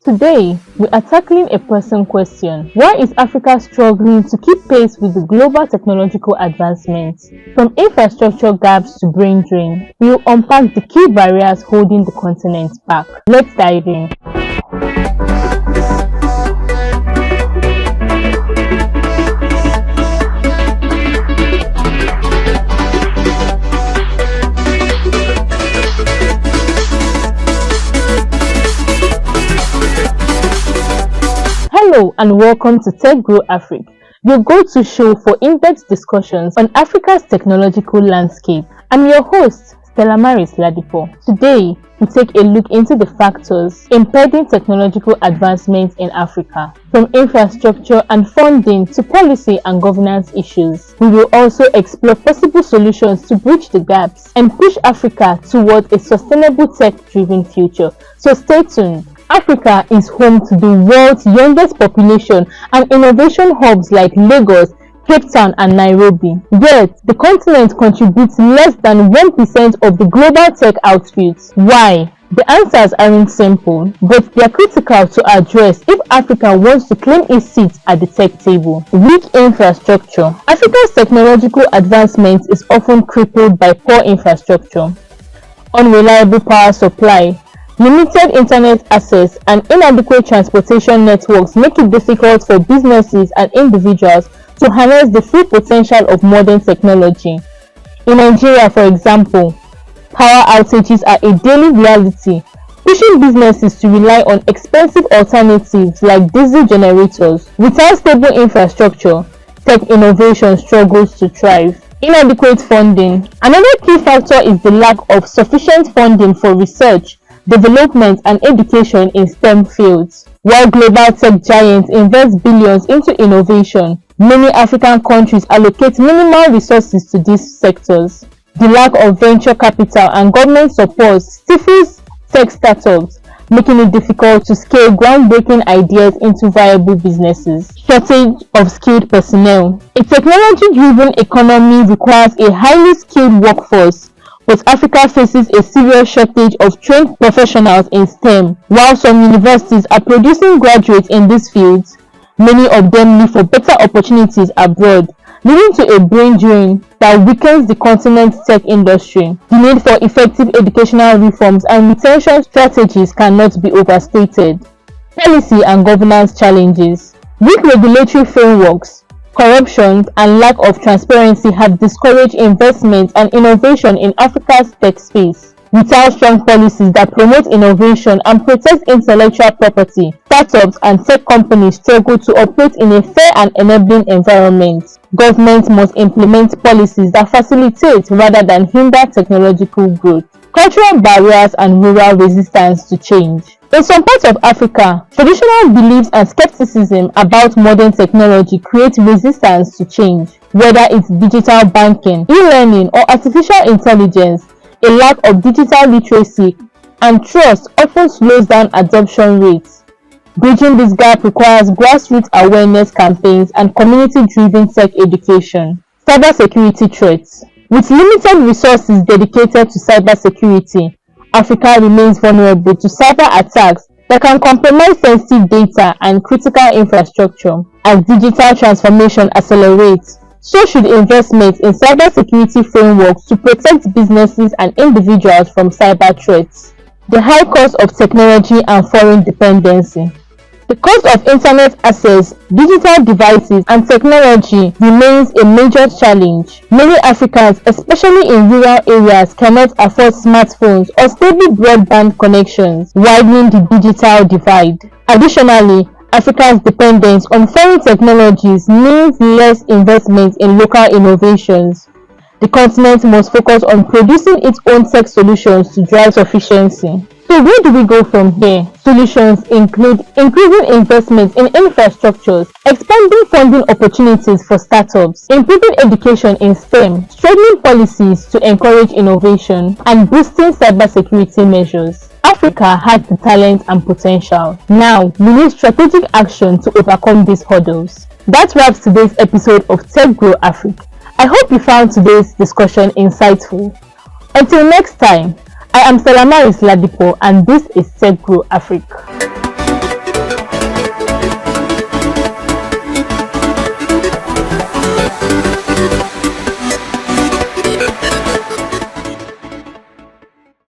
Today, we are tackling a pressing question. Why is Africa struggling to keep pace with the global technological advancements? From infrastructure gaps to brain drain, we will unpack the key barriers holding the continent back. Let's dive in. Hello and welcome to Tech Grow Africa, your go-to show for in-depth discussions on Africa's technological landscape. I'm your host, Stella Maris Ladipo. Today, we take a look into the factors impeding technological advancement in Africa, from infrastructure and funding to policy and governance issues. We will also explore possible solutions to bridge the gaps and push Africa towards a sustainable tech-driven future. So stay tuned. Africa is home to the world's youngest population and innovation hubs like Lagos, Cape Town and Nairobi. Yet, the continent contributes less than 1% of the global tech output. Why? The answers aren't simple, but they are critical to address if Africa wants to claim its seat at the tech table. Weak infrastructure. Africa's technological advancement is often crippled by poor infrastructure, unreliable power supply, limited internet access, and inadequate transportation networks make it difficult for businesses and individuals to harness the full potential of modern technology. In Nigeria, for example, power outages are a daily reality, pushing businesses to rely on expensive alternatives like diesel generators. Without stable infrastructure, tech innovation struggles to thrive. Inadequate funding. Another key factor is the lack of sufficient funding for research, development and education in STEM fields. While global tech giants invest billions into innovation, many African countries allocate minimal resources to these sectors. The lack of venture capital and government support stifles tech startups, making it difficult to scale groundbreaking ideas into viable businesses. Shortage of skilled personnel. A technology-driven economy requires a highly skilled workforce, but Africa faces a serious shortage of trained professionals in STEM. While some universities are producing graduates in these fields, many of them leave for better opportunities abroad, leading to a brain drain that weakens the continent's tech industry. The need for effective educational reforms and retention strategies cannot be overstated. Policy and governance challenges. Weak regulatory frameworks, corruption and lack of transparency have discouraged investment and innovation in Africa's tech space. Without strong policies that promote innovation and protect intellectual property, startups and tech companies struggle to operate in a fair and enabling environment. Governments must implement policies that facilitate rather than hinder technological growth. Cultural barriers and rural resistance to change. In some parts of Africa, traditional beliefs and skepticism about modern technology create resistance to change. Whether it's digital banking, e-learning, or artificial intelligence, a lack of digital literacy and trust often slows down adoption rates. Bridging this gap requires grassroots awareness campaigns and community-driven tech education. Cybersecurity threats. With limited resources dedicated to cybersecurity, Africa remains vulnerable to cyber attacks that can compromise sensitive data and critical infrastructure. As digital transformation accelerates, so should investment in cybersecurity frameworks to protect businesses and individuals from cyber threats. The high cost of technology and foreign dependency. The cost of internet access, digital devices, and technology remains a major challenge. Many Africans, especially in rural areas, cannot afford smartphones or stable broadband connections, widening the digital divide. Additionally, Africa's dependence on foreign technologies means less investment in local innovations. The continent must focus on producing its own tech solutions to drive sufficiency. So where do we go from here? Solutions include increasing investment in infrastructures, expanding funding opportunities for startups, improving education in STEM, strengthening policies to encourage innovation, and boosting cybersecurity measures. Africa has the talent and potential. Now, we need strategic action to overcome these hurdles. That wraps today's episode of Tech Grow Africa. I hope you found today's discussion insightful. Until next time, I am Stella Maris Ladipo and this is Tech Grow Africa.